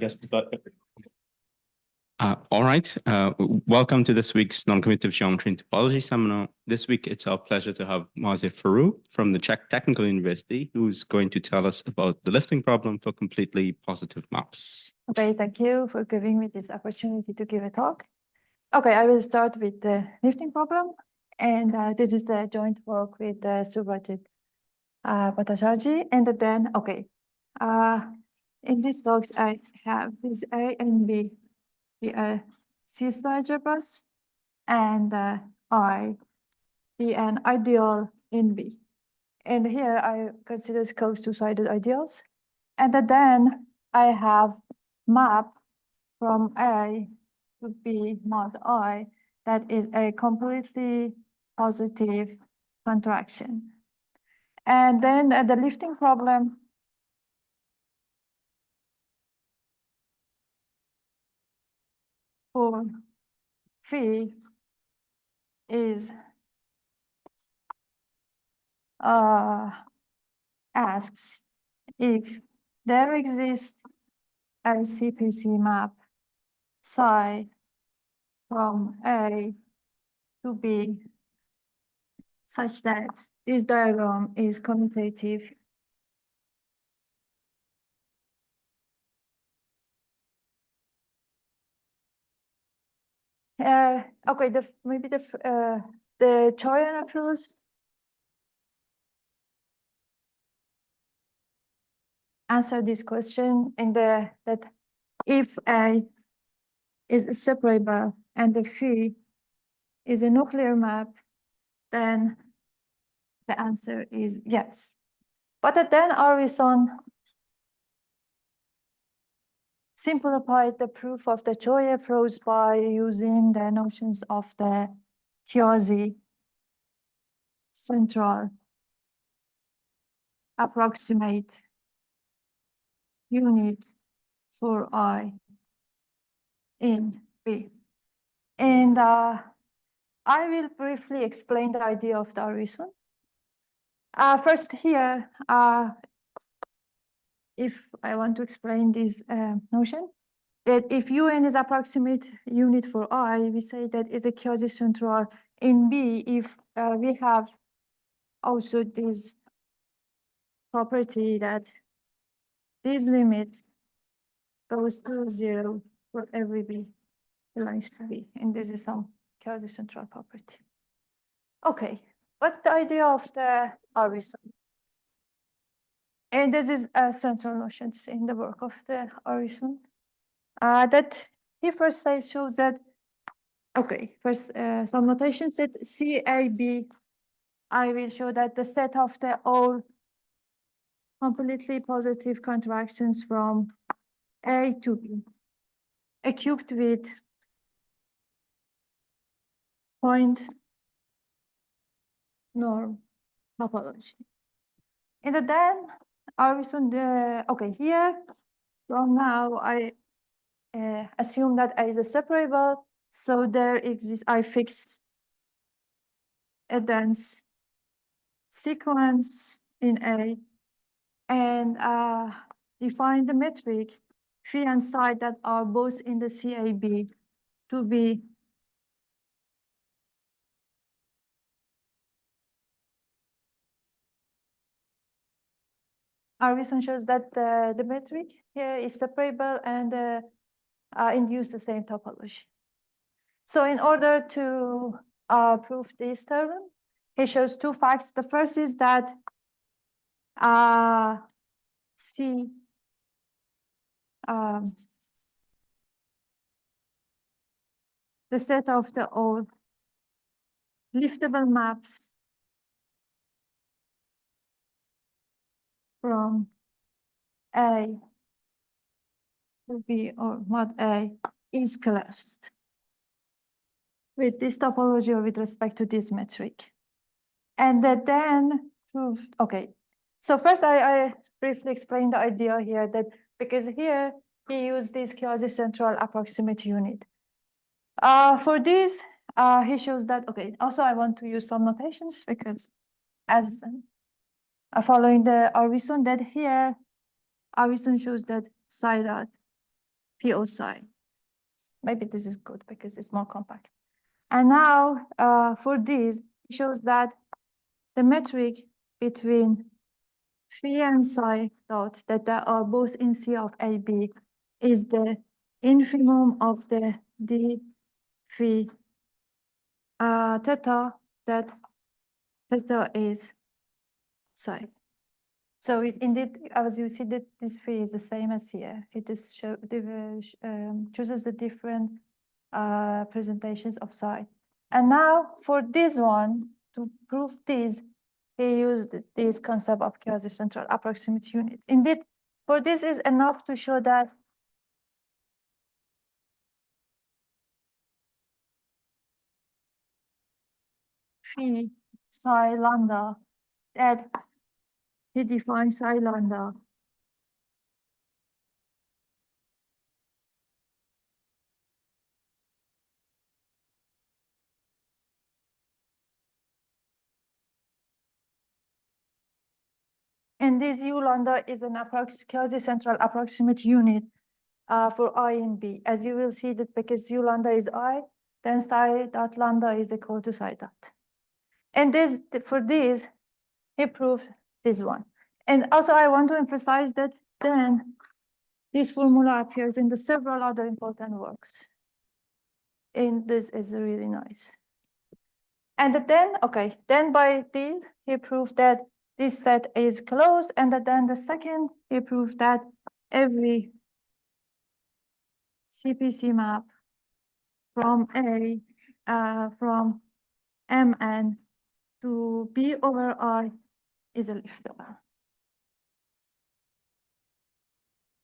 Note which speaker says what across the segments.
Speaker 1: guess we start. All right. Welcome to this week's non-commutative geometry and topology seminar. This week, it's our pleasure to have Marzieh Forough from the Czech Technical University, who's going to tell us about the lifting problem for completely positive maps.
Speaker 2: Okay, thank you for giving me this opportunity to give a talk. Okay, I will start with the lifting problem. And this is the joint work with Subhajit Bhattacharjee. And then, okay, in these talks, I have this A and B be a C-star algebras, and I be an ideal in B. And here I consider close two-sided ideals. And then I have map from A to B mod I that is a completely positive contraction. And then the lifting problem for phi is asks if there exists a CPC map psi from A to B such that this diagram is commutative. Okay, maybe the Choyan approach answer this question in that if A is separable and the phi is a nuclear map, then the answer is yes. But then Arvidsson simplified the proof of the Choy approach by using the notions of the quasi-central approximate unit for I in B. And I will briefly explain the idea of the Arvidsson. First here, if I want to explain this notion, that if UN is approximate unit for I, we say that is a quasi-central in B if we have also this property that this limit goes to 0 for every B belongs to B, and this is some quasi-central property. Okay, what the idea of the Arvidsson? And this is central notions in the work of the Arvidsson. That he first shows that, okay, first some notations that CAB, I will show that the set of the all completely positive contractions from A to B, equipped with point norm topology. And then Arvidsson, okay, here from now I assume that A is a separable, so there exists, I fix a dense sequence in A and define the metric phi and psi that are both in the CAB to be Arvidsson shows that the metric here is separable and induce the same topology. So in order to prove this theorem, he shows two facts. The first is that C the set of the all liftable maps from A to B or mod A is closed with this topology or with respect to this metric. And that then proved, okay. So first I briefly explained the idea here that because here he used this quasi-central approximate unit. For this, he shows that, okay, also I want to use some notations because as following the Arvidsson, that here Arvidsson shows that psi dot PO psi. Maybe this is good because it's more compact. And now for this, it shows that the metric between phi and psi dot that they are both in C of AB is the infimum of the d phi theta, that theta is psi. So indeed, as you see, that this phi is the same as here. It just chooses the different presentations of psi. And now for this one, to prove this, he used this concept of quasi-central approximate unit. Indeed, for this is enough to show that phi psi lambda, that he defines psi lambda and this U lambda is an quasi-central approximate unit for I and B. As you will see that because U lambda is I, then psi dot lambda is equal to psi dot. And this, for this, he proved this one. And also I want to emphasize that then this formula appears in the several other important works. And this is really nice. And then, okay, then by this, he proved that this set is closed. And then the second, he proved that every CPC map from A, from Mn to B over I is a liftable.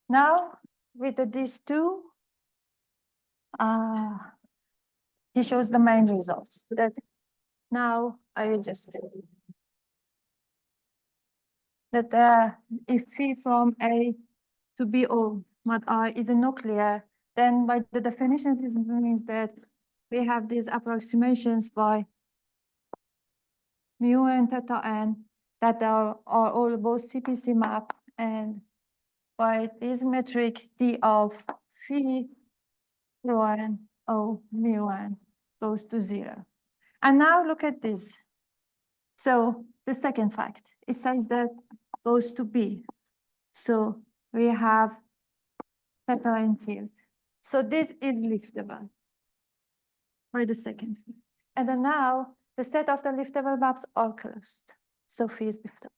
Speaker 2: Now, with these two, he shows the main results. That now I will just that if phi from A to B O mod I is a nuclear, then by the definitions it means that we have these approximations by mu and theta n that are all both CPC map, and by this metric d of phi rho n o mu n goes to 0. And now look at this. So the second fact, it says that goes to B. So we have theta and tilt. So this is liftable for the second fact. And then now the set of the liftable maps are closed. So phi is liftable.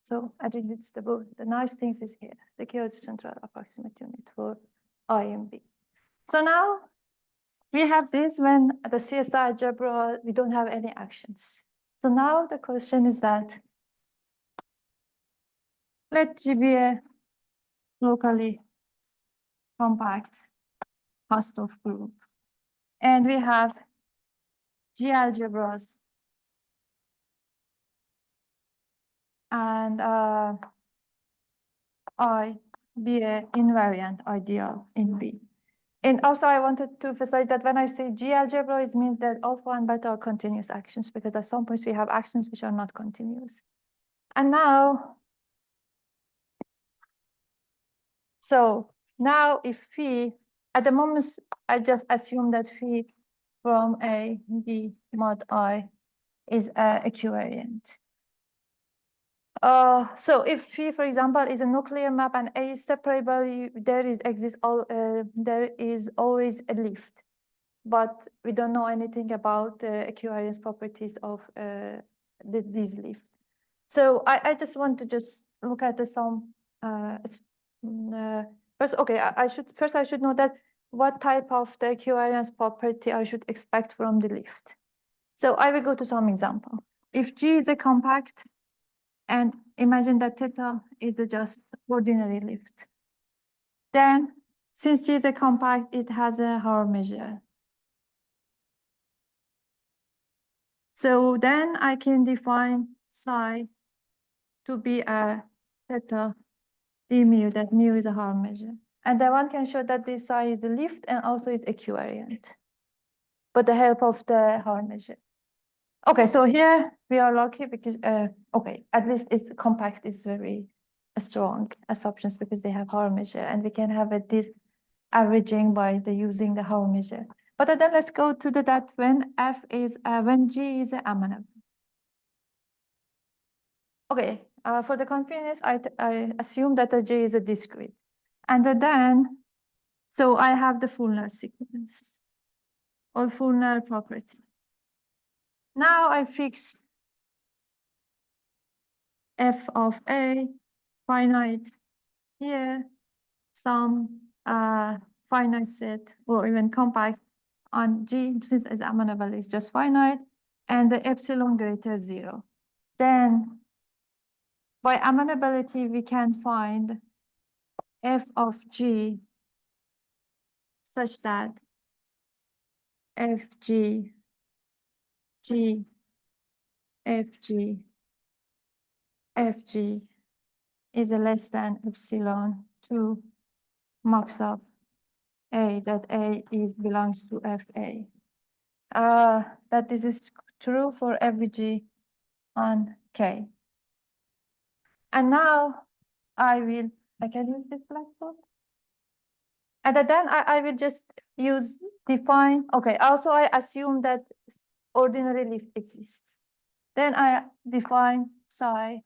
Speaker 2: So I think it's the nice things is here, the quasi-central approximate unit for I and B. So now we have this when the CSI algebra, we don't have any actions. So now the question is that let G be a locally compact Hausdorff group. And we have G algebras and I be an invariant ideal in B. And also I wanted to emphasize that when I say G algebra, it means that alpha and beta are continuous actions, because at some points we have actions which are not continuous. And now, so now if phi, at the moment, I just assume that phi from A, B mod I is equivariant. So if phi, for example, is a nuclear map and A is separable, there is always a lift, but we don't know anything about the equivariance properties of this lift. So I just want to just look at some. First, okay, I should know that what type of the equivariance property I should expect from the lift. So I will go to some example. If G is a compact, and imagine that theta is the just ordinary lift, then since G is a compact, it has a Hauer measure. So then I can define psi to be a theta d mu, that mu is a Hauer measure. And then one can show that this psi is the lift and also is equivariant, with the help of the Hauer measure. Okay, so here we are lucky because, okay, at least it's compact is very strong assumptions because they have Howard measure, and we can have this averaging by using the Howard measure. But then let's go to that when when G is amenable. Okay, for the convenience, I assume that the J is a discrete. And then, so I have the Fulner sequence or Fulner property. Now I fix f of a finite here, some finite set or even compact on G, since it's amenable is just finite, and the epsilon greater 0. Then by amenability, we can find f of G such that fg, g, fg, fg is less than epsilon to max of a, that a belongs to fa. That this is true for every g on k. And now I can use this blackboard. And then I will just use define. Okay, also I assume that ordinary lift exists. Then I define psi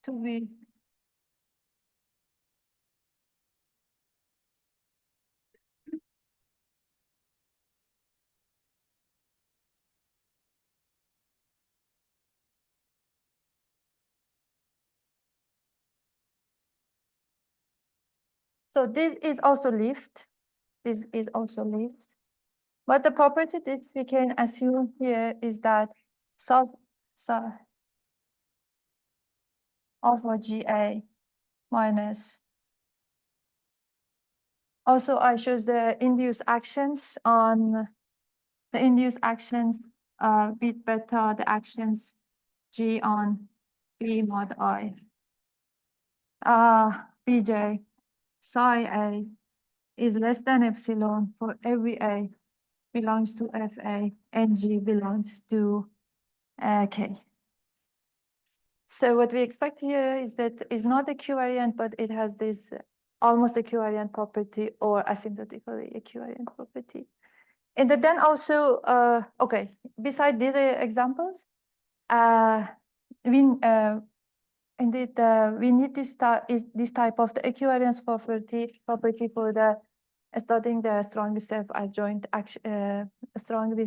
Speaker 2: to be so this is also lift. This is also lift. But the property that we can assume here is that psi alpha GA minus. Also, I choose the induced actions on the induced actions bit beta, the actions G on B mod I. Bj psi A is less than epsilon for every A belongs to Fa and G belongs to K. So what we expect here is that it's not equivariant, but it has this almost equivariant property or asymptotically equivariant property. And then also, okay, beside these examples, indeed, we need this type of the equivariance property for the studying the strongly self-adjoint action, strongly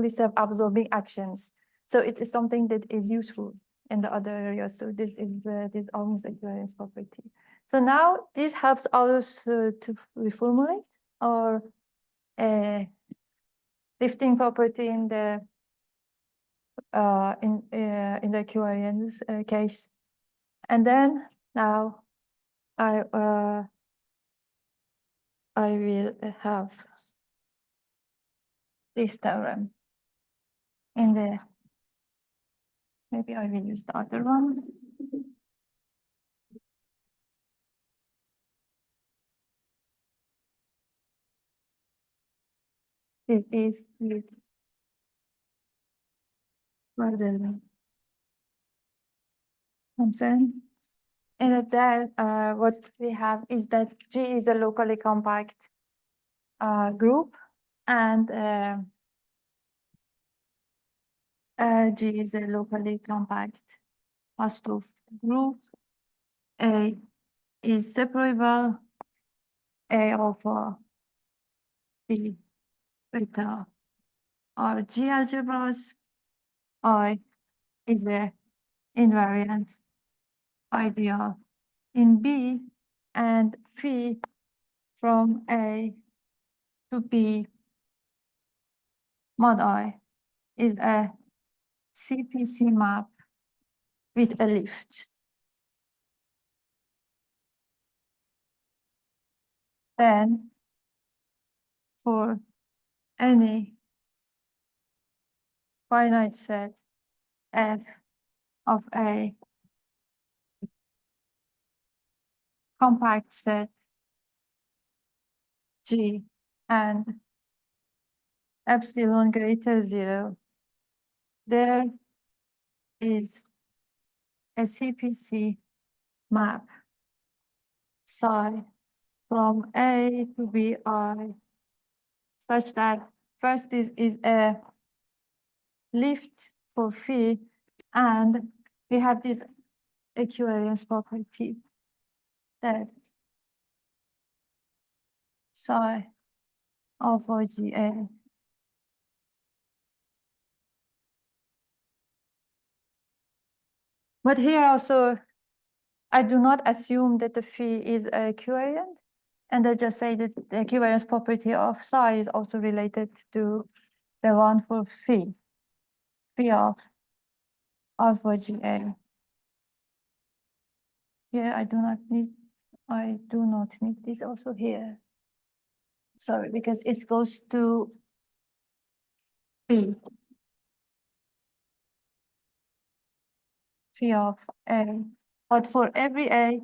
Speaker 2: self-absorbing actions. So it is something that is useful in the other areas. So this is this almost equivariance property. So now this helps us to reformulate our lifting property in the equivariance case. And then now I will have this theorem in the, maybe I will use the other one. This is with Marzieh Thompson. And then what we have is that G is a locally compact group, and G is a locally compact Hausdorff group. A is separable. A of B beta are G algebras. I is a invariant ideal in B, and phi from A to B mod I is a CPC map with a lift. Then for any finite set F of A compact set G and epsilon greater 0, there is a CPC map psi from A to BI such that first is a lift for phi, and we have this equivariance property that psi alpha GA. But here also, I do not assume that the phi is equivariant, and I just say that the equivariance property of psi is also related to the one for phi of alpha GA. Here I do not need this also here. Sorry, because it goes to B. Phi of A. But for every A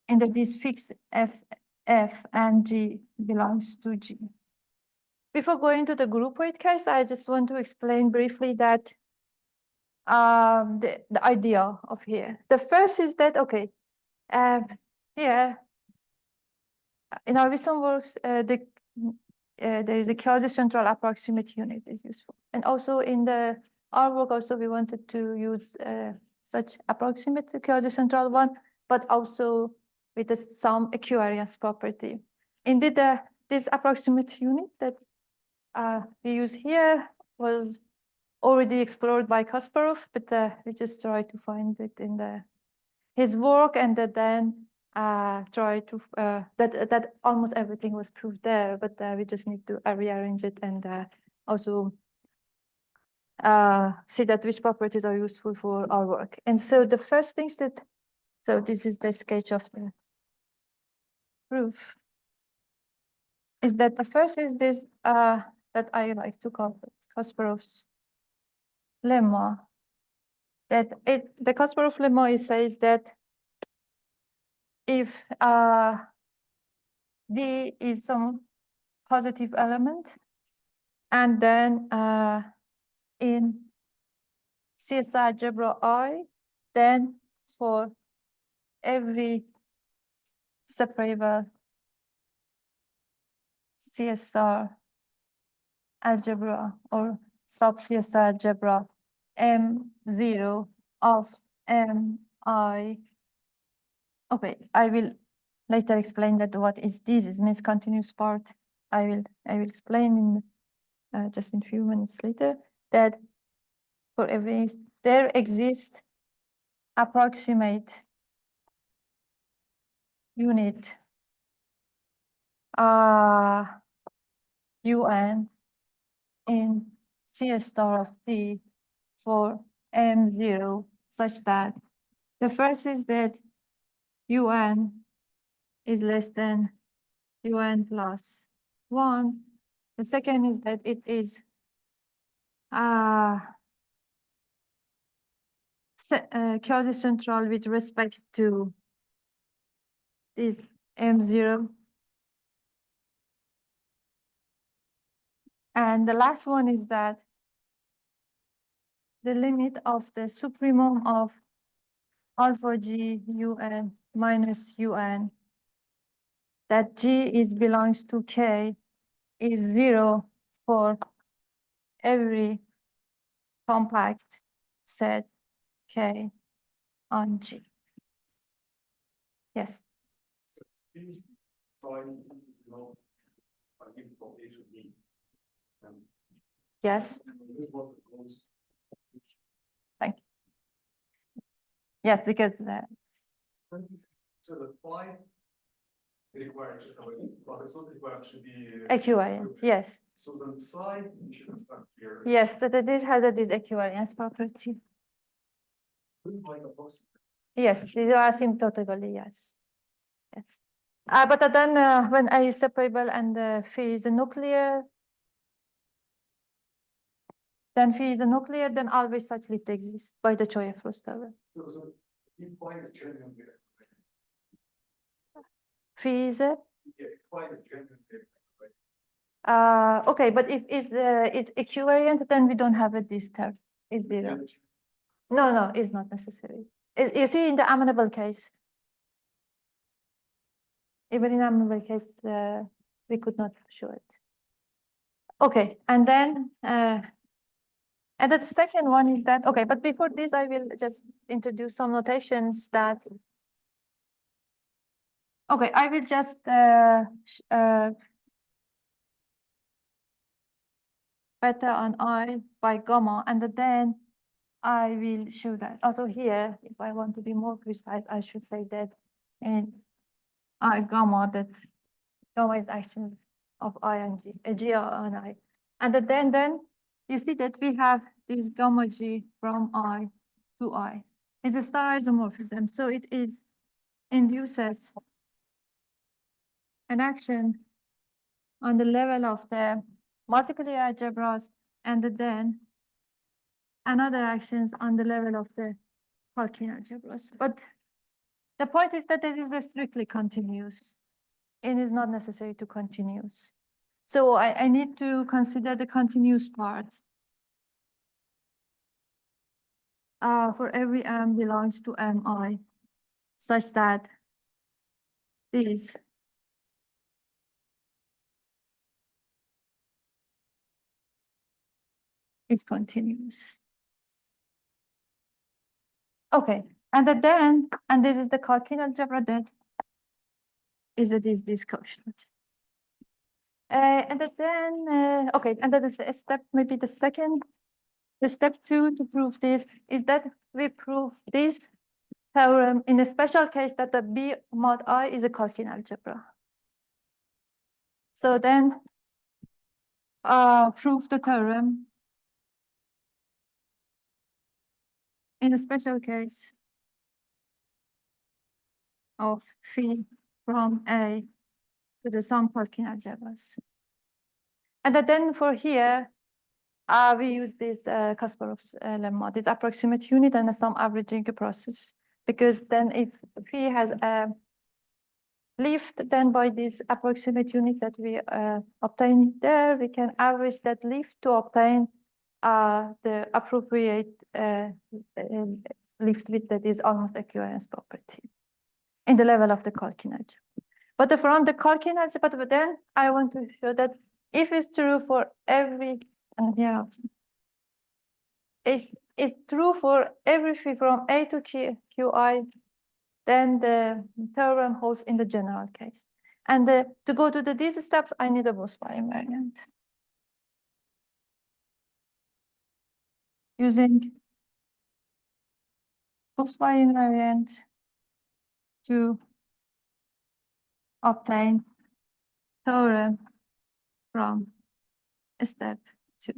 Speaker 2: in this fixed F and G belongs to G. Before going to the group weight case, I just want to explain briefly that the idea of here. The first is that, okay, here in our Wilson works, there is a quasi-central approximate unit is useful. And also in our work also we wanted to use such approximate quasi-central one, but also with some equivariance property. Indeed, this approximate unit that we use here was already explored by Kasparov, but we just try to find it in his work, and then try to that almost everything was proved there, but we just need to rearrange it and also see that which properties are useful for our work. And so the first things that, so this is the sketch of the proof, is that the first is this that I like to call it Kasparov's lemma. That the Kasparov lemma says that if D is some positive element, and then in CSI algebra I, then for every separable CSR algebra or sub-CSR algebra M0 of Mi. Okay, I will later explain that what is this. It means continuous part. I will explain in just in a few minutes later that for every there exists approximate unit UN in CS star of D for M0 such that the first is that UN is less than UN plus 1. The second is that it is quasi-central with respect to this M0. And the last one is that the limit of the supremum of alpha G UN minus UN, that G belongs to K, is 0 for every compact set K on G. Yes. Yes. Thank you. Yes, because
Speaker 3: so the phi required but it's not required to be
Speaker 2: equivariant. Yes.
Speaker 3: So the psi should start here.
Speaker 2: Yes, that this has this equivariance property. Yes, these are asymptotically, yes. Yes. But then when I is separable and phi is nuclear, then phi is nuclear, then always such lift exists by the Choya-Frost-Tauber.
Speaker 3: So if phi is genuinely
Speaker 2: Phi is a?
Speaker 3: yeah, phi is genuinely
Speaker 2: Okay, but if is equivariant, then we don't have this term. is zero. No, it's not necessary. You see, in the amenable case, even in amenable case, we could not show it. Okay, and then and the second one is that, okay, but before this, I will just introduce some notations that, okay, I will just beta on I by gamma, and then I will show that. Also here, if I want to be more precise, I should say that in I gamma, that gamma is actions of I and G, G and I. And then you see that we have this gamma G from I to I. It's a star isomorphism, so it induces an action on the level of the multiple algebras, and then another actions on the level of the Falkin algebras. But the point is that it is strictly continuous. It is not necessary to continuous. So I need to consider the continuous part for every M belongs to Mi, such that this is continuous. Okay, and this is the Kalkin algebra that is this quotient. And then, okay, and that is a step, maybe the second. The step 2 to prove this is that we prove this theorem in a special case that the B mod I is a Kalkin algebra. So then prove the theorem in a special case of phi from A to the sum Kalkin algebras. And then for here, we use this Kasparov's lemma, this approximate unit and some averaging process, because then if phi has a lift, then by this approximate unit that we obtain there, we can average that lift to obtain the appropriate lift with that is almost equivalence property in the level of the Kalkin algebra. But from the Kalkin algebra, but then I want to show that if it's true for every, it's true for every phi from A to Qi, then the theorem holds in the general case. And to go to these steps, I need a Boswell invariant. Using Boswell invariant to obtain theorem from step 2.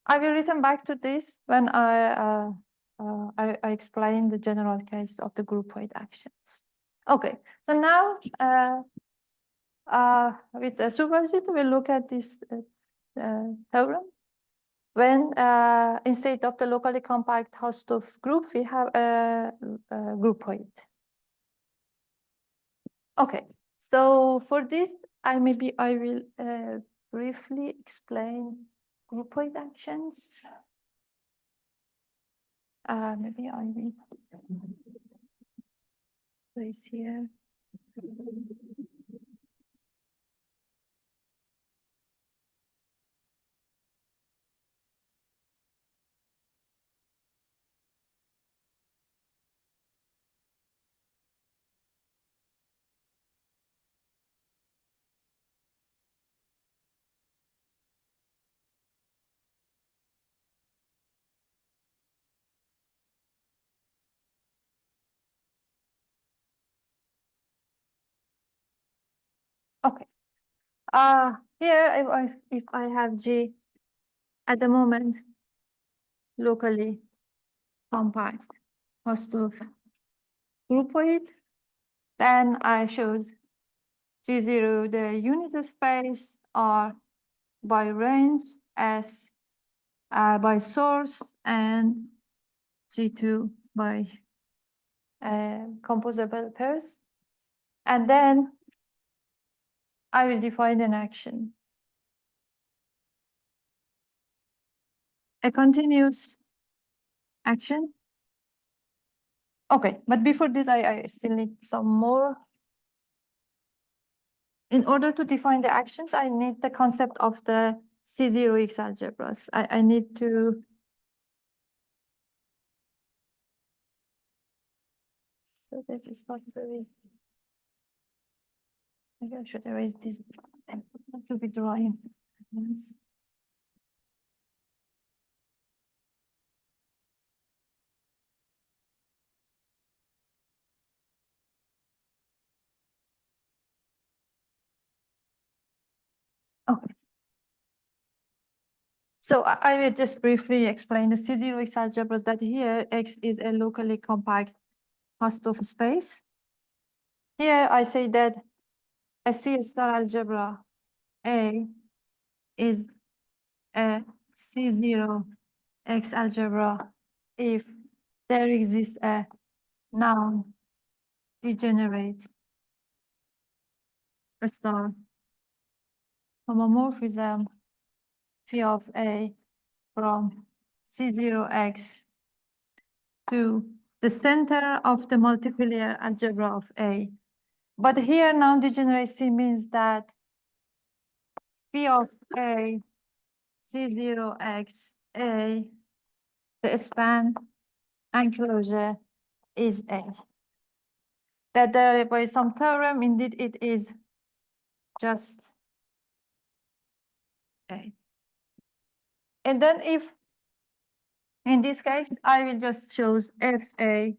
Speaker 2: I will return back to this when I explain the general case of the group-wide actions. Okay, so now with the superset, we'll look at this theorem. When instead of the locally compact host of group, we have a group-wide. Okay, so for this, I will briefly explain group-wide actions. Maybe I will place here. Okay. Here, if I have G at the moment locally compact host of groupoid, then I choose G0 the unit space, R by range, S by source, and G2 by composable pairs. And then I will define an action. A continuous action. Okay, but before this, I still need some more. In order to define the actions, I need the concept of the C0x algebras. I need to so this is not very. Maybe I should erase this. I want to be drawing. Yes. Okay. So I will just briefly explain the C0x algebras that here X is a locally compact Hausdorff space. Here I say that a C star algebra A is a C0x algebra if there exists a non-degenerate star homomorphism phi of A from C0x to the center of the multiplier algebra of A. But here non-degeneracy means that phi of A C0x A, the span enclosure is A. That there by some theorem, indeed it is just A. And then if, in this case, I will just choose FA,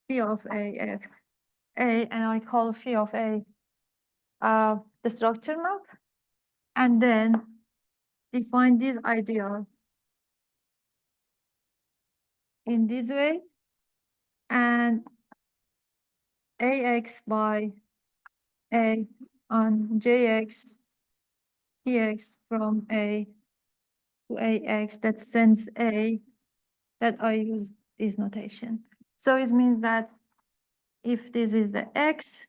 Speaker 2: phi of A, F, A, and I call phi of A the structure map, and then define this ideal in this way, and AX by A on JX, PX from A to AX that sends A, that I use this notation. So it means that if this is the X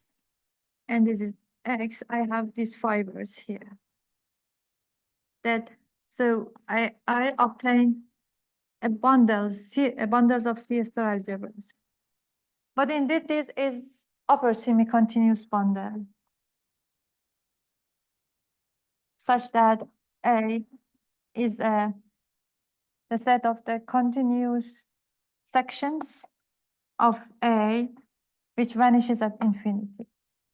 Speaker 2: and this is X, I have these fibers here. That so I obtain a bundles of C star algebras. But indeed this is upper semi-continuous bundle such that A is the set of the continuous sections of A which vanishes at infinity.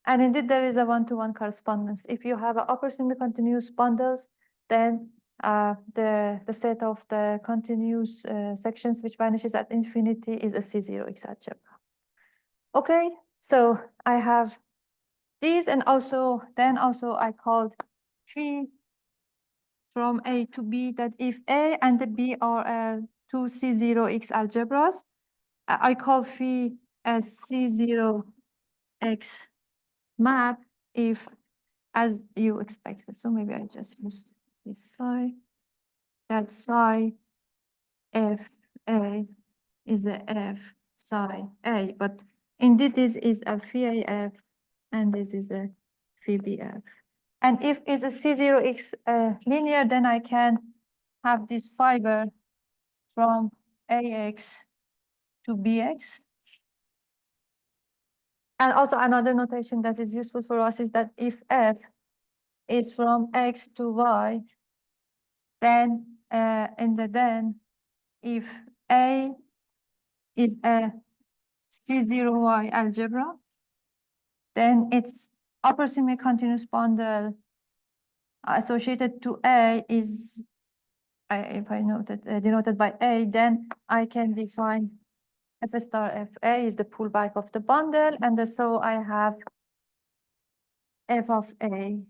Speaker 2: And indeed there is a one-to-one correspondence. If you have an upper semi-continuous bundles, then the set of the continuous sections which vanishes at infinity is a C0x algebra. Okay, so I have these, and also then also I called phi from A to B, that if A and the B are two C0x algebras, I call phi as C0x map if, as you expected. So maybe I just use this psi, that psi f A is a f psi A, but indeed this is a phi AF and this is a phi BF. And if it's a C0x linear, then I can have this fiber from AX to BX. And also another notation that is useful for us is that if F is from X to Y, then then if A is a C0Y algebra, then its upper semi-continuous bundle associated to A is, if I noted denoted by A, then I can define F star FA is the pullback of the bundle, and so I have F of A.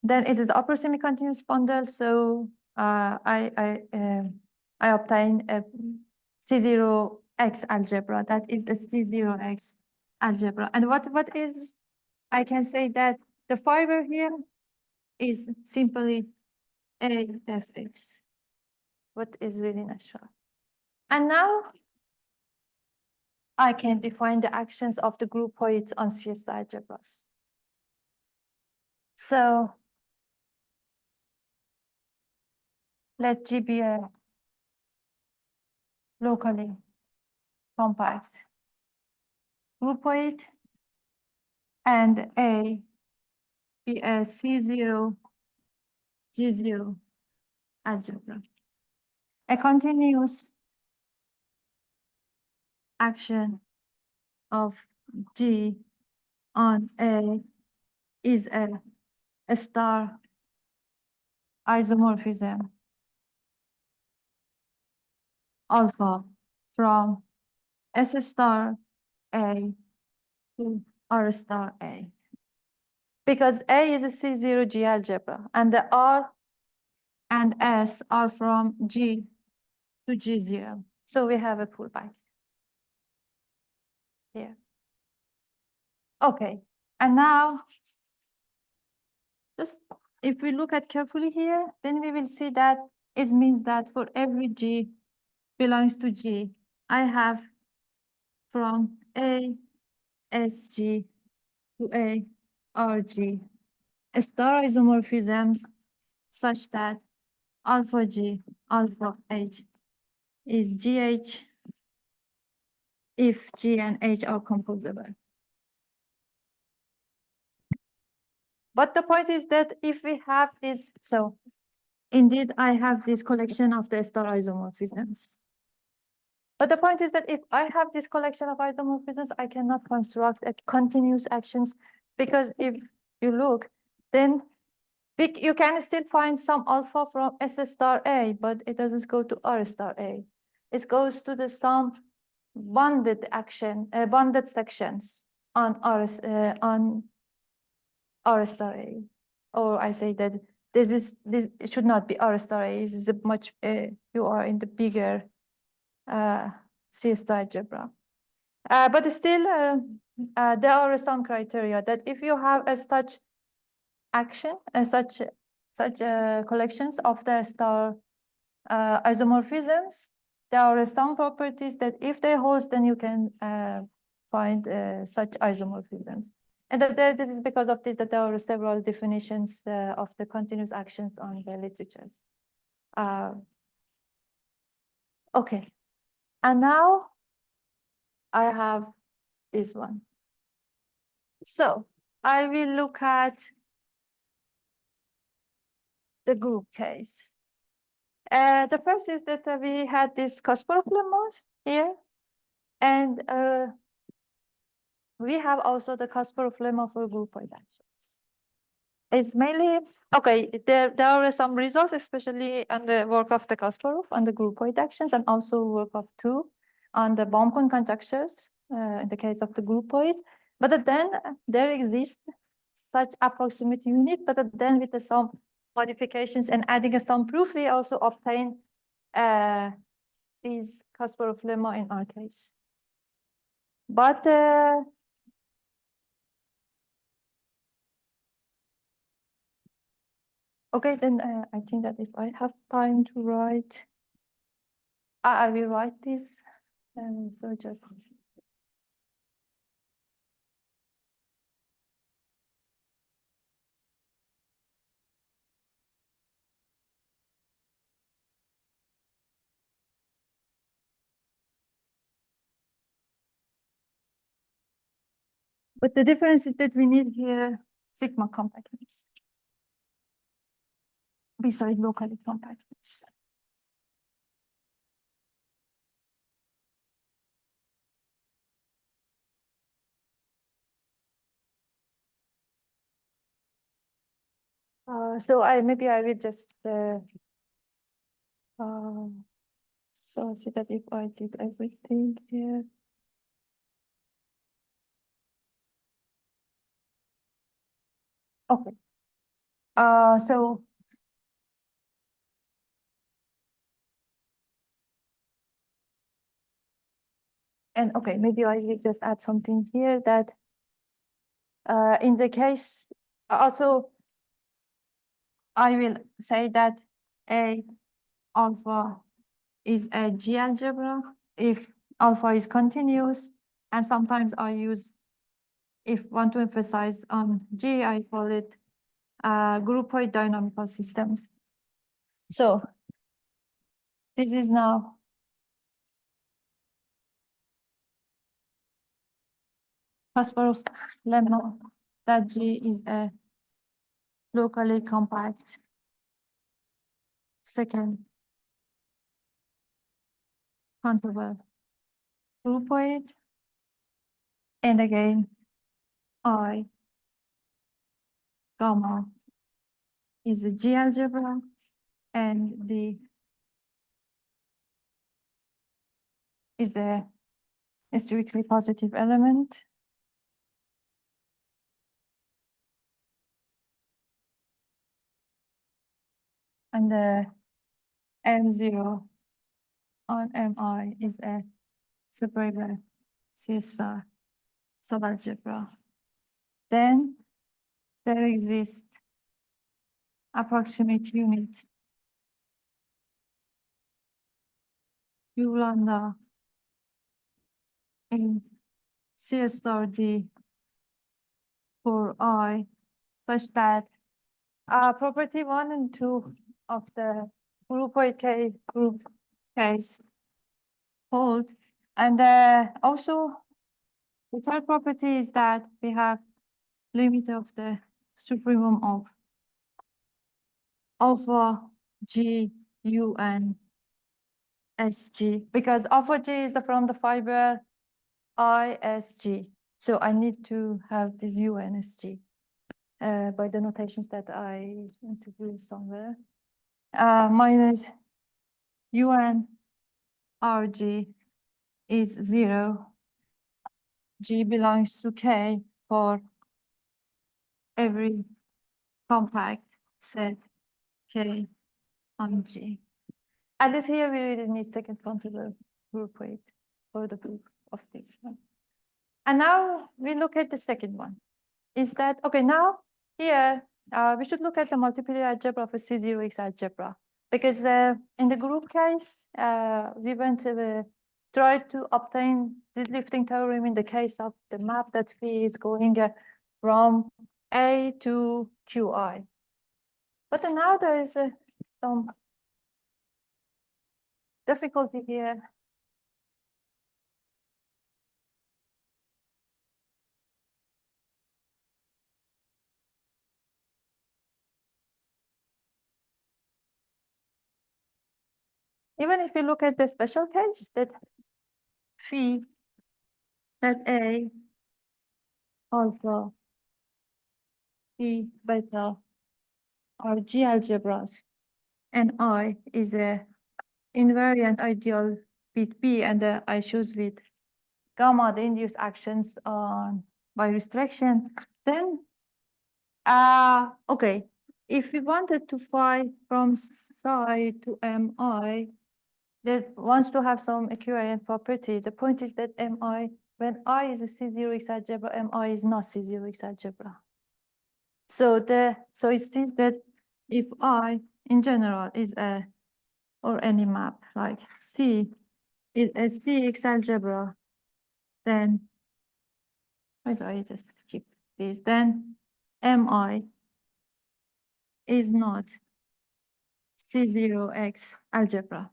Speaker 2: Then it is the upper semi-continuous bundle, so I obtain a C0x algebra. That is the C0x algebra. And what is, I can say that the fiber here is simply AFX. What is really natural. And now I can define the actions of the groupoids on CS algebras. So let G be a locally compact groupoid and A be a C0 G0 algebra. A continuous action of G on A is a star isomorphism alpha from S star A to R star A. Because A is a C0 G algebra and the R and S are from G to G0. So we have a pullback here. Okay, and now just if we look at carefully here, then we will see that it means that for every G belongs to G, I have from A SG to A RG star isomorphisms such that alpha G alpha H is GH if G and H are composable. But the point is that if we have this, so indeed I have this collection of the star isomorphisms. But the point is that if I have this collection of isomorphisms, I cannot construct a continuous actions because if you look, then you can still find some alpha from S star A, but it doesn't go to R star A. It goes to the some bonded action, bonded sections on R star A. Or I say that this should not be R star A. This is a much you are in the bigger C star algebra. But still, there are some criteria that if you have a such action, such collections of the star isomorphisms, there are some properties that if they hold, then you can find such isomorphisms. And this is because of this that there are several definitions of the continuous actions on the literatures. Okay, and now I have this one. So I will look at the group case. The first is that we had this Kasparov lemmas here, and we have also the Kasparov lemma for groupoid actions. It's mainly, okay, there are some results, especially on the work of the Kasparov on the groupoid actions, and also work of two on the Bomcon conjectures in the case of the groupoid. But then there exists such approximate unit, but then with some modifications and adding some proof, we also obtain these Kasparov lemma in our case. But okay, then I think that if I have time to write, I will write this. So just. But the difference is that we need here sigma compactness beside locally compactness. So maybe I will just so see that if I did everything here. Okay. So and okay, maybe I will just add something here that in the case also I will say that A alpha is a G algebra if alpha is continuous, and sometimes I use, if want to emphasize on G, I call it groupoid dynamical systems. So this is now Kasparov lemma that G is a locally compact second countable groupoid. And again, I gamma is a G algebra, and the is a strictly positive element. And the M0 on Mi is a superable CSR subalgebra. Then there exists approximate unit U lambda in C star D for I such that property 1 and 2 of the groupoid K group case hold. And also the third property is that we have limit of the supremum of alpha G U N S G, because alpha G is from the fiber ISG. So I need to have this UNSG by the notations that I introduced somewhere. Minus UN RG is 0. G belongs to K for every compact set K on G. And this here we really need second countable groupoid for the proof of this one. And now we look at the second one. Is that, okay, now here we should look at the multiplier algebra of a C0X algebra. Because in the group case, we went to try to obtain this lifting theorem in the case of the map that phi is going from A to Qi. But now there is some difficulty here. Even if you look at the special case that phi, that A, alpha, phi, beta are G algebras, and I is a invariant ideal with B, and I choose with gamma the induced actions on by restriction, then okay, if we wanted to phi from psi to Mi that wants to have some equivalent property, the point is that Mi, when I is a C0X algebra, Mi is not C0X algebra. So it seems that if I in general is a, or any map like C is a CX algebra, then why do I just skip this? Then Mi is not C0X algebra.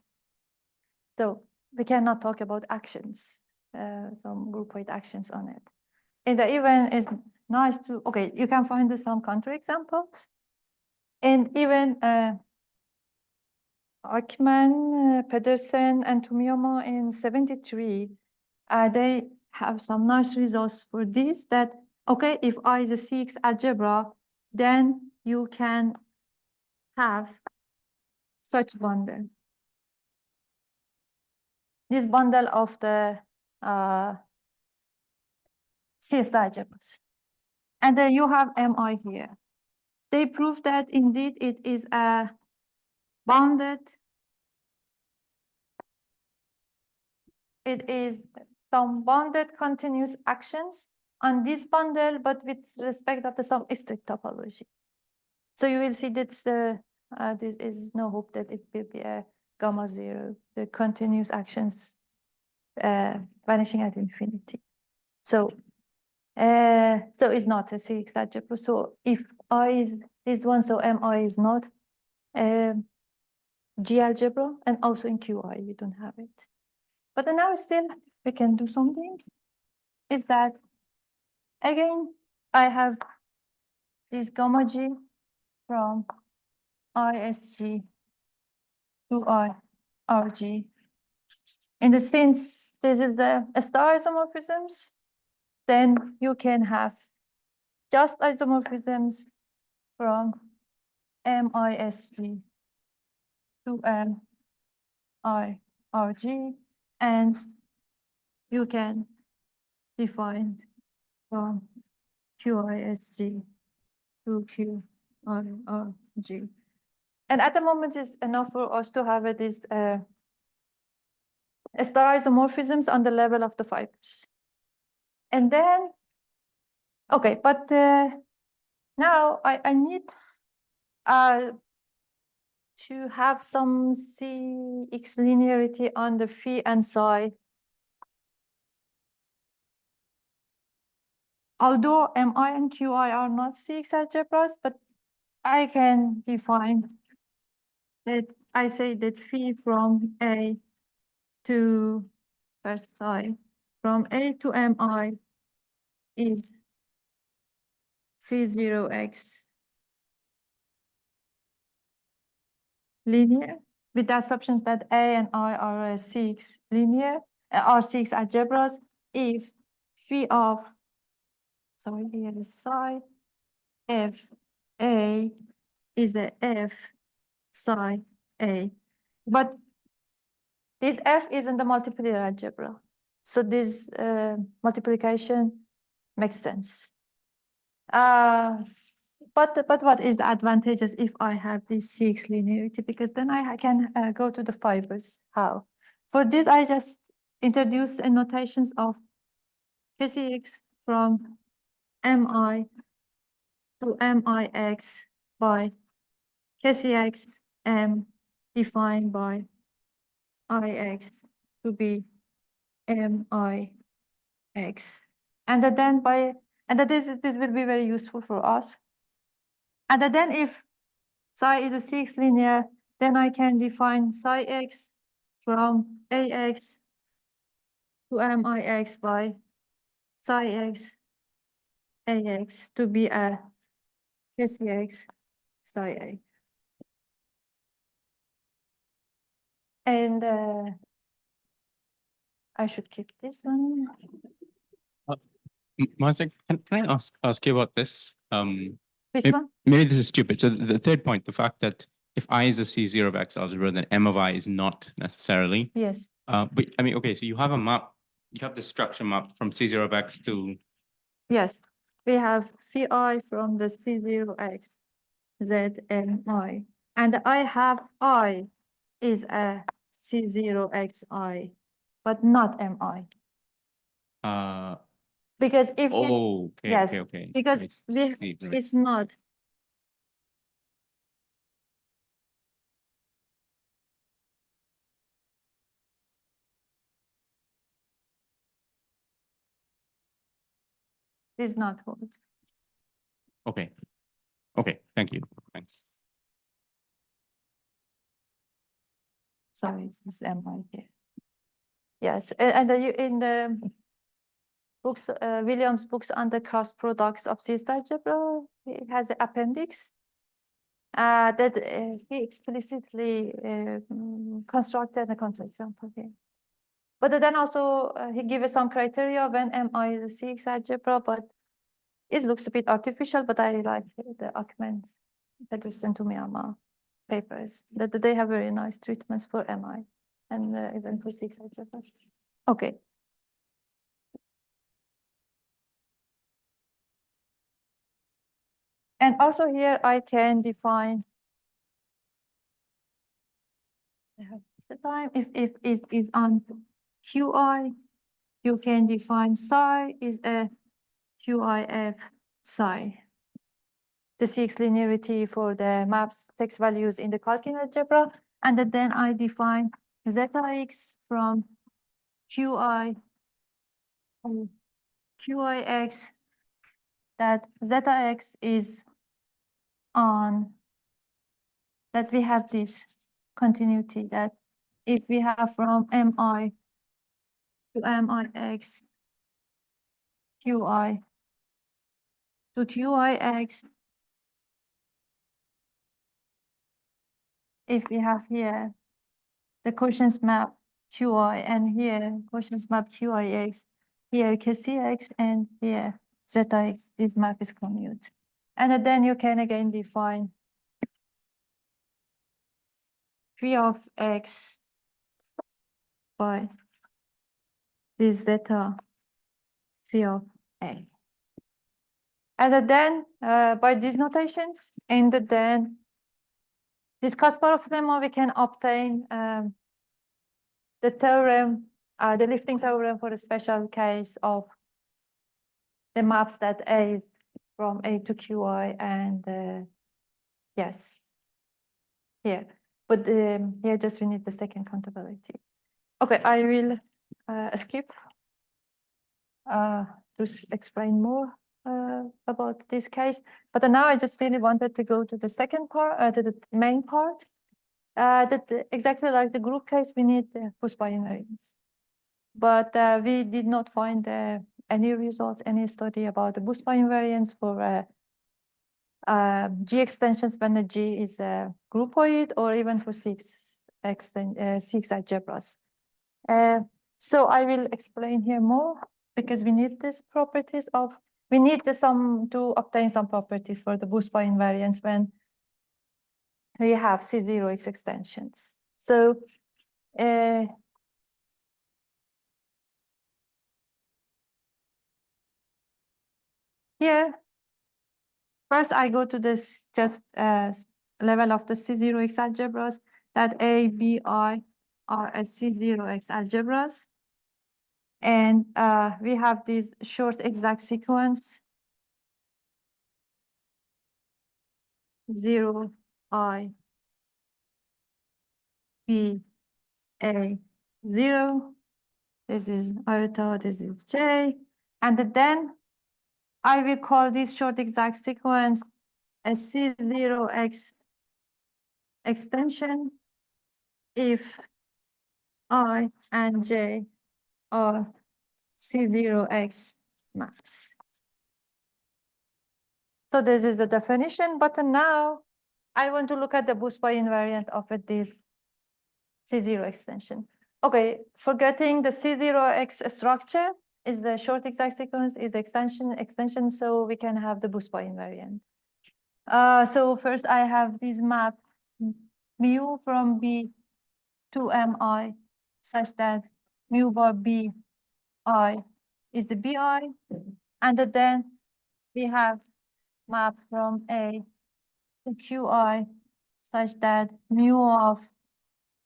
Speaker 2: So we cannot talk about actions, some groupoid actions on it. And even is nice to, okay, you can find some counterexamples. And even Ackman, Pedersen, and Tomiyama in 73, they have some nice results for this, that, okay, if I is a CX algebra, then you can have such bundle. This bundle of the CS algebras. And then you have Mi here. They prove that indeed it is a bounded, it is some bounded continuous actions on this bundle, but with respect of the some strict topology. So you will see that this is no hope that it will be a gamma 0, the continuous actions vanishing at infinity. So it's not a CX algebra. So if I is this one, so Mi is not G algebra, and also in Qi we don't have it. But then now still we can do something. Is that Again, I have this gamma G from ISG to IRG. And since this is the star isomorphisms, then you can have just isomorphisms from MISG to MIRG, and you can define from QISG to QIRG. And at the moment, it's enough for us to have these star isomorphisms on the level of the fibers. And then, okay, but now I need to have some CX linearity on the phi and psi. Although MI and QI are not CX algebras, but I can define that I say that phi from A to first psi, from A to MI is C0x linear with the assumptions that A and I are CX linear, are CX algebras if phi of, sorry, here is psi, f A is a f psi A. But this f isn't the multiplier algebra. So this multiplication makes sense. But what is advantageous if I have this CX linearity? Because then I can go to the fibers. How? For this, I just introduce a notations of KCX from MI to MIX by KCX M defined by IX to be MIX. And then this will be very useful for us. And then if psi is a CX linear, then I can define psi x from AX to MIX by psi x AX to be a KCX psi A. And I should keep this one.
Speaker 1: Marzieh, can I ask you about this?
Speaker 2: Which
Speaker 1: Maybe,
Speaker 2: one?
Speaker 1: maybe this is stupid. So the third point, the fact that if I is a C0 of X algebra, then M of I is not necessarily.
Speaker 2: Yes.
Speaker 1: But I mean, okay, so you have a map, you have the structure map from C0 of X to.
Speaker 2: Yes. We have phi I from the C0x ZMI. And I have I is a C0xi, but not MI. Because if it,
Speaker 1: Okay,
Speaker 2: yes,
Speaker 1: okay.
Speaker 2: because
Speaker 1: I
Speaker 2: we,
Speaker 1: see, right.
Speaker 2: it's not. It's not hold.
Speaker 1: Okay. Okay, thank you. Thanks.
Speaker 2: Sorry, it's this MI here. Yes, and in the books, Williams' books on the cross products of C algebra, it has an appendix that he explicitly constructed a counterexample here. But then also he gives some criteria when MI is a CX algebra, but it looks a bit artificial, but I like the Ackman, Pedersen to Miyama papers, that they have very nice treatments for MI and even for CX algebras. Okay. And also here I can define the time if is on QI, you can define psi is a QIF psi. The CX linearity for the maps text values in the Calkin algebra, and then I define zeta x from QI QIX, that zeta x is on, that we have this continuity, that if we have from MI to MIX QI to QIX. If we have here the quotients map QI and here quotients map QIX, here KCX and here ZX, this map is commute. And then you can again define phi of X by this zeta phi of A. And then by these notations, and then this Kasparov lemma, we can obtain the theorem, the lifting theorem for a special case of the maps that A is from A to QI and yes, here. But here just we need the second countability. Okay, I will skip to explain more about this case. But now I just really wanted to go to the second part, to the main part. Exactly like the group case, we need the Busby invariance. But we did not find any results, any study about the Busby invariance for G extensions when the G is a groupoid, or even for six algebras. So I will explain here more, because we need these properties of, we need to obtain some properties for the Busby invariance when we have C0x extensions. So here, first I go to this just level of the C0x algebras, that A, B, I are a C0x algebras. And we have this short exact sequence 0, I, B, A, 0. This is iota, this is J. And then I will call this short exact sequence a C0x extension if I and J are C0x maps. So this is the definition, but now I want to look at the Busby invariant of this C0 extension. Okay, forgetting the C0x structure is the short exact sequence, is extension, so we can have the Busby invariant. So first I have this map mu from B to Mi such that mu bar B I is the BI, and then we have map from A to QI such that mu of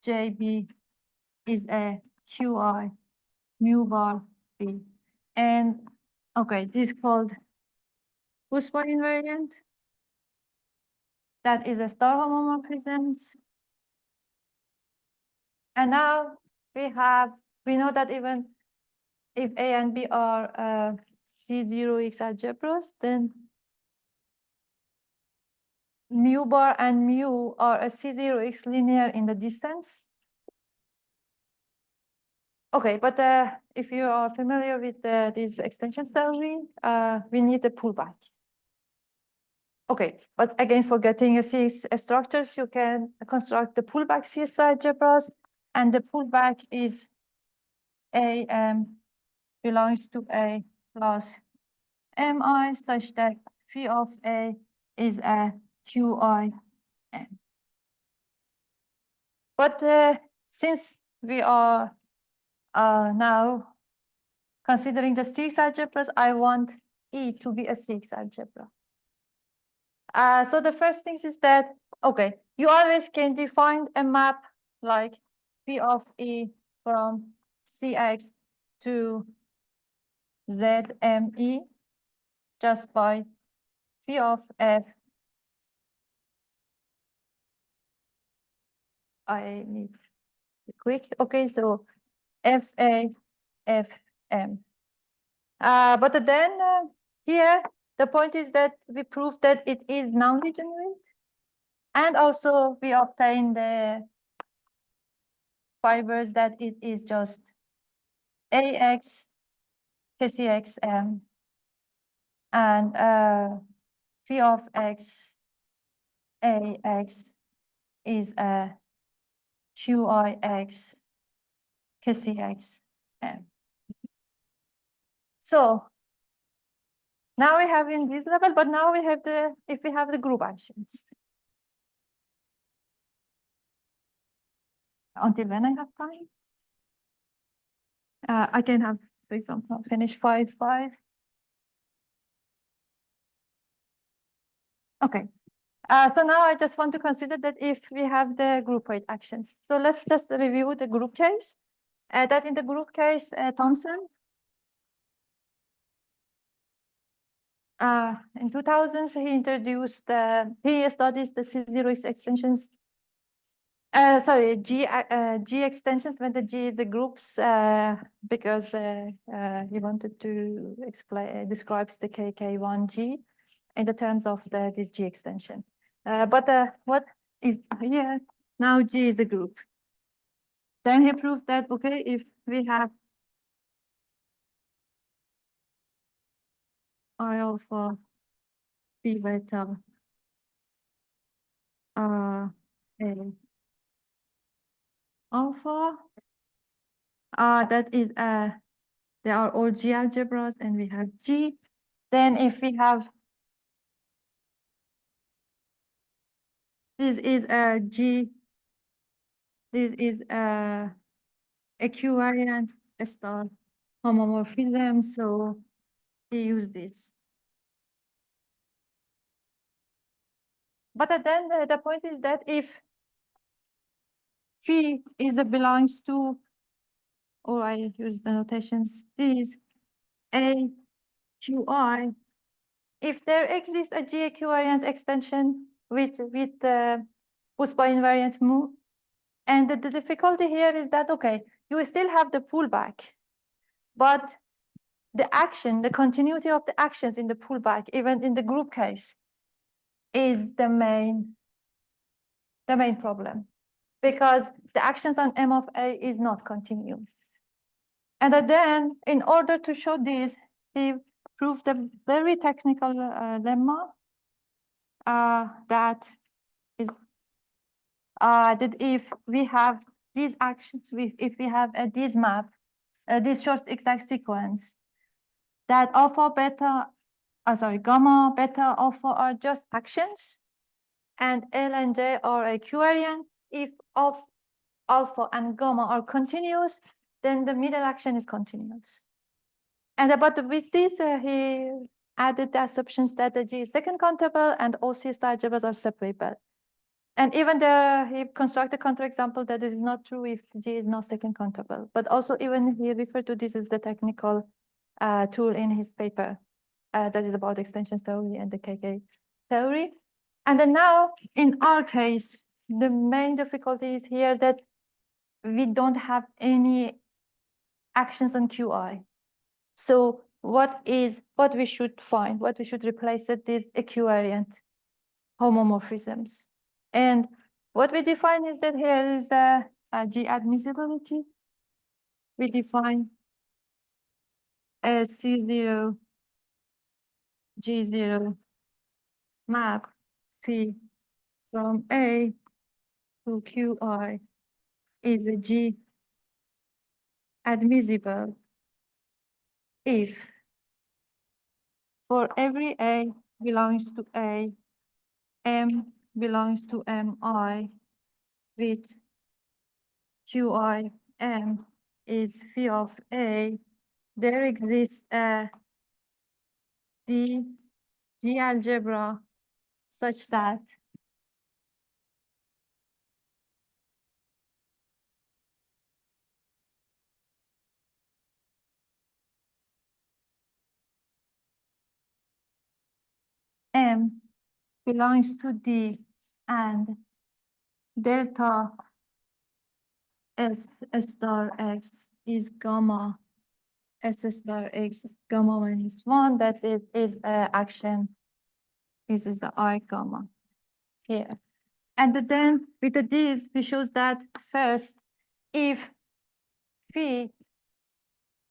Speaker 2: JB is a QI mu bar B. And okay, this is called Busby invariant. That is a star homomorphism. And now we know that even if A and B are C0x algebras, then mu bar and mu are a C0x linear in the distance. Okay, but if you are familiar with this extension theory, we need a pullback. Okay, but again, for getting a C structures, you can construct the pullback C star algebras, and the pullback is A belongs to A plus Mi such that phi of A is a QI M. But since we are now considering the six algebras, I want E to be a six algebra. So the first thing is that, okay, you always can define a map like phi of E from Cx to Zme just by phi of F. I need to quick. Okay, so Fa, Fm. But then here, the point is that we prove that it is non-degenerate. And also we obtain the fibers that it is just Ax, KCxM, and phi of x ax is a qi x kcx m. So now we have in this level, but now we have if we have the group actions. Until when I have time? I can have, for example, finish 5, 5. Okay. So now I just want to consider that if we have the group weight actions. So let's just review the group case. That in the group case, Thomson, in 2000s, he introduced, he studies the C0x extensions. Sorry, G extensions when the G is the groups, because he wanted to explain, describes the KK1G in the terms of this G extension. But what is here, now G is a group. Then he proved that, okay, if we have I alpha B beta A alpha, that is they are all G algebras and we have G. Then if we have this is a G, this is a equivariant star homomorphism, so we use this. But then the point is that if phi belongs to, or I use the notations, these A QI, if there exists a G equivariant extension with the Busby invariant mu, and the difficulty here is that, okay, you still have the pullback, but the action, the continuity of the actions in the pullback, even in the group case, is the main problem, because the actions on M of A is not continuous. And then, in order to show this, he proved a very technical lemma that is that if we have these actions, if we have this map, this short exact sequence, that alpha, beta, gamma, beta, alpha are just actions, and L and J are equivariant. If alpha and gamma are continuous, then the middle action is continuous. And but with this, he added the assumptions that the G is second countable and OC star algebras are separable. And even there, he constructed a counterexample that is not true if G is not second countable. But also, even he referred to this as the technical tool in his paper that is about extension theory and the KK theory. And then now, in our case, the main difficulty is here that we don't have any actions on QI. So what we should find, what we should replace it is equivariant homomorphisms. And what we define is that here is a G admissibility. We define a C0, G0 map phi from A to QI is a G admissible if for every A belongs to A, M belongs to MI with QI M is phi of A, there exists a G algebra such that M belongs to D and delta S star X is gamma S star X gamma minus 1, that it is action. This is the I gamma here. And then with this, we shows that first, if phi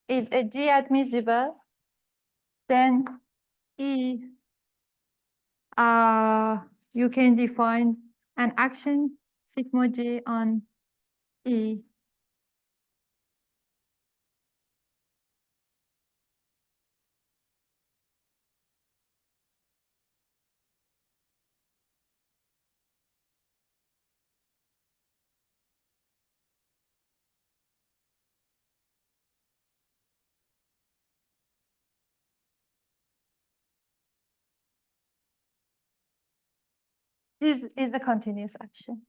Speaker 2: is a G admissible, then E, you can define an action sigma G on E. This is the continuous action,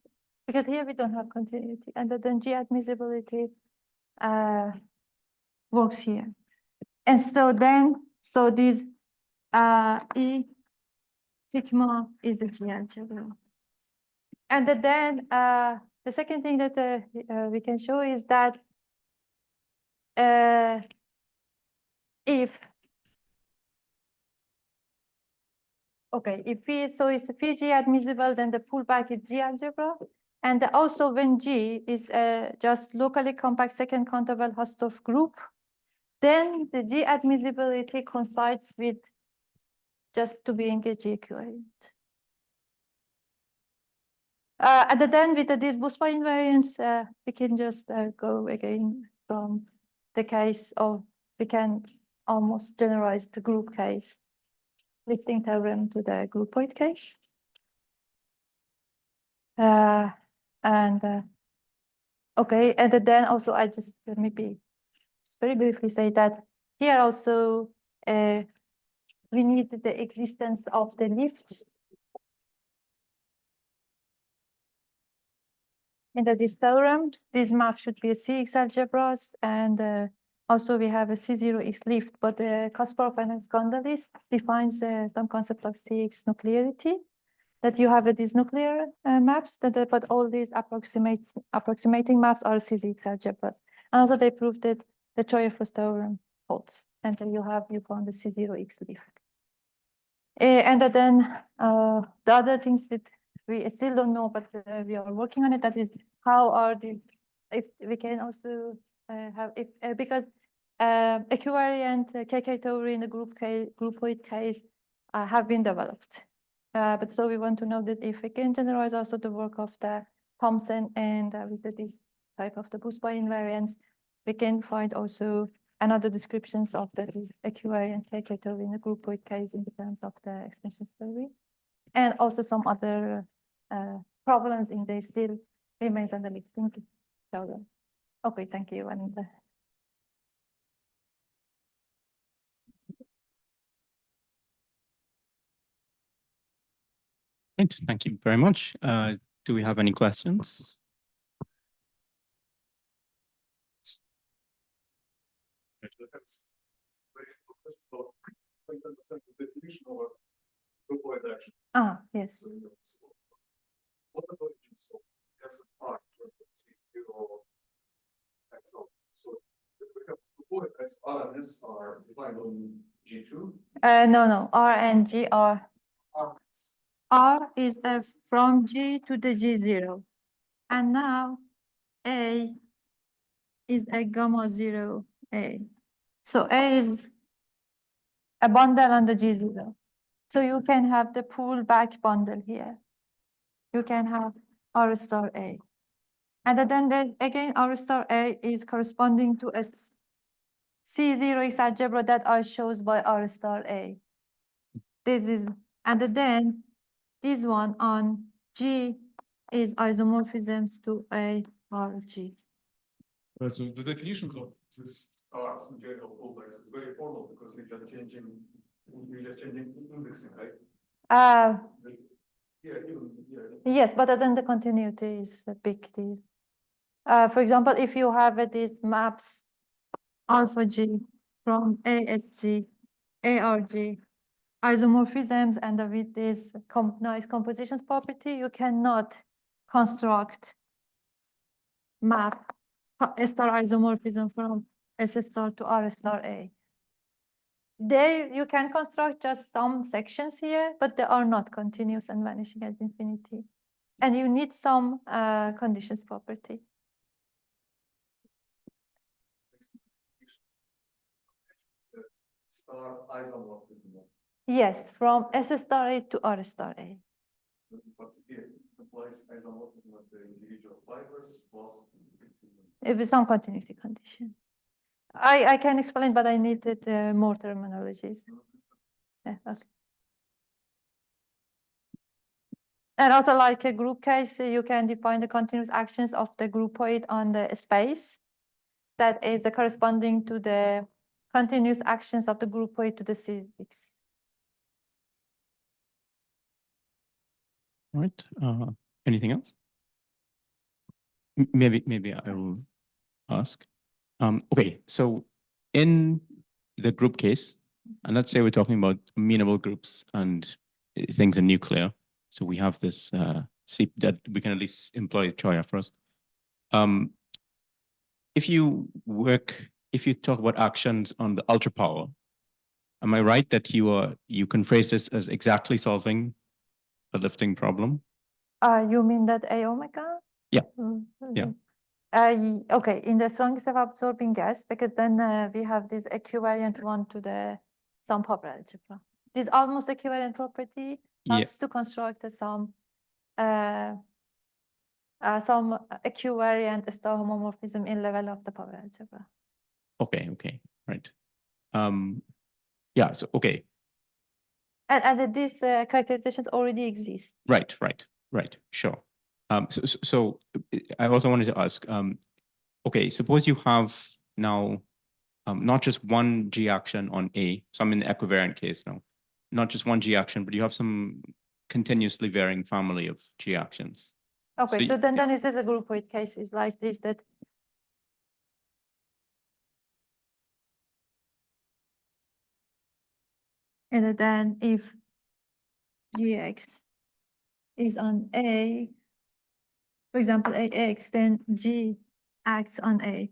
Speaker 2: because here we don't have continuity, and then G admissibility works here. And so then, so this E sigma is the G algebra. And then the second thing that we can show is that if if G admissible, then the pullback is G algebra. And also when G is just locally compact second countable Hausdorff group, then the G admissibility coincides with just to being a G equivalent. And then with this Buspa invariance, we can just go again from the case of, we can almost generalize the group case, lifting theorem to the groupoid case. Okay, and then also I just maybe just very briefly say that here also we need the existence of the lift in this theorem. This map should be a CX algebras, and also we have a C0X lift, but Kasparov and Skandalis defines some concept of CX nuclearity, that you have these nuclear maps, but all these approximating maps are CX algebras. And also they proved that the Choyefro's theorem holds, and then you found the C0X lift. And then the other things that we still don't know, but we are working on it, that is how are if we can also have, because equivariant KK theory in the groupoid case have been developed. But so we want to know that if we can generalize also the work of the Thomson and with this type of the Buspa invariance, we can find also another descriptions of this equivariant KK theory in the groupoid case in terms of the extension theory. And also some other problems in the still remains under mixing theorem. Okay, thank you. And
Speaker 1: Great, thank you very much. Do we have any questions?
Speaker 2: Yes.
Speaker 3: What about so there's a part so we have groupoid as R and S are defined on G2.
Speaker 2: No, R and G are. R is from G to the G0. And now A is a gamma 0 A. So A is a bundle on the G0. So you can have the pullback bundle here. You can have R star A. And then there's again R star A is corresponding to a C0X algebra that I shows by R star A. This is, and then this one on G is isomorphisms to A R G.
Speaker 3: So the definitions of this stars in general pullbacks is very formal because we're just changing indexing, right?
Speaker 2: Yes, but then the continuity is a big deal. For example, if you have these maps alpha G from ASG, ARG, isomorphisms, and with this nice compositions property, you cannot construct map a star isomorphism from S star to R star A. You can construct just some sections here, but they are not continuous and vanishing at infinity. And you need some conditions property.
Speaker 3: Star isomorphism.
Speaker 2: Yes, from S star A to R star A.
Speaker 3: But it applies isomorphism of the individual fibers plus.
Speaker 2: It was some continuity condition. I can explain, but I needed more terminologies. Yeah, okay. And also, like a group case, you can define the continuous actions of the groupoid on the space. That is corresponding to the continuous actions of the groupoid to the C6.
Speaker 1: All right. Anything else? Maybe I will ask. Okay, so in the group case, and let's say we're talking about amenable groups and things are nuclear. So we have this C that we can at least employ Choya for us. If you talk about actions on the ultra power, am I right that you can phrase this as exactly solving a lifting problem?
Speaker 2: You mean that A omega?
Speaker 1: Yeah.
Speaker 2: Yeah. Okay, in the strongest of absorbing gas, because then we have this equivariant one to the some power algebra. This almost equivalent property helps to construct some equivariant star homomorphism in level of the power algebra.
Speaker 1: Okay, right. Yeah, so okay.
Speaker 2: And these characterizations already exist.
Speaker 1: Right, sure. So I also wanted to ask, okay, suppose you have now not just one G action on A, so I'm in the equivariant case now, not just one G action, but you have some continuously varying family of G actions.
Speaker 2: Okay, so then is this a groupoid case is like this, that and then if Gx is on A, for example, AX, then G acts on A.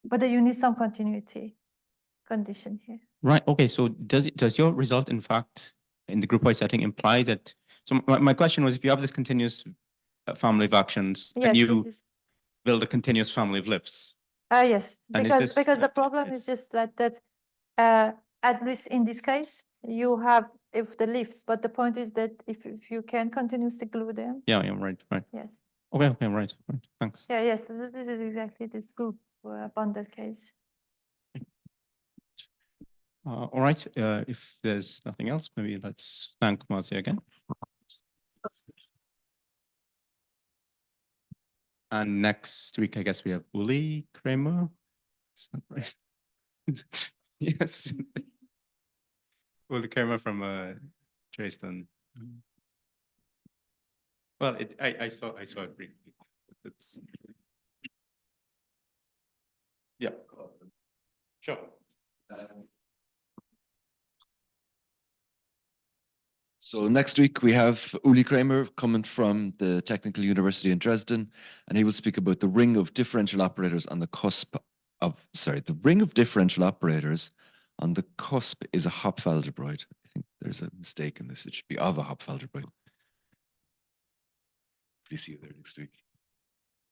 Speaker 2: But then you need some continuity condition here.
Speaker 1: Right, okay, so does your result, in fact, in the groupoid setting imply that, so my question was, if you have this continuous family of actions,
Speaker 2: Yes,
Speaker 1: can you build a continuous family of lifts?
Speaker 2: Yes,
Speaker 1: And
Speaker 2: because the problem is just that at least in this case, you have if the lifts, but the point is that if you can continuously glue them.
Speaker 1: Yeah, right.
Speaker 2: Yes.
Speaker 1: Okay, right, thanks.
Speaker 2: Yeah, yes, this is exactly this group bundle case.
Speaker 1: All right, if there's nothing else, maybe let's thank Marzieh again. And next week, I guess we have Uli Kramer. Is that right? Yes. Uli Kramer from Dresden. Well, I saw it briefly. Yeah, sure.
Speaker 4: So next week we have Uli Kramer coming from the Technical University in Dresden, and he will speak about the ring of differential operators on the cusp of, the ring of differential operators on the cusp is a Hopf algebroid. I think there's a mistake in this. It should be of a Hopf algebroid. Please see you there next week.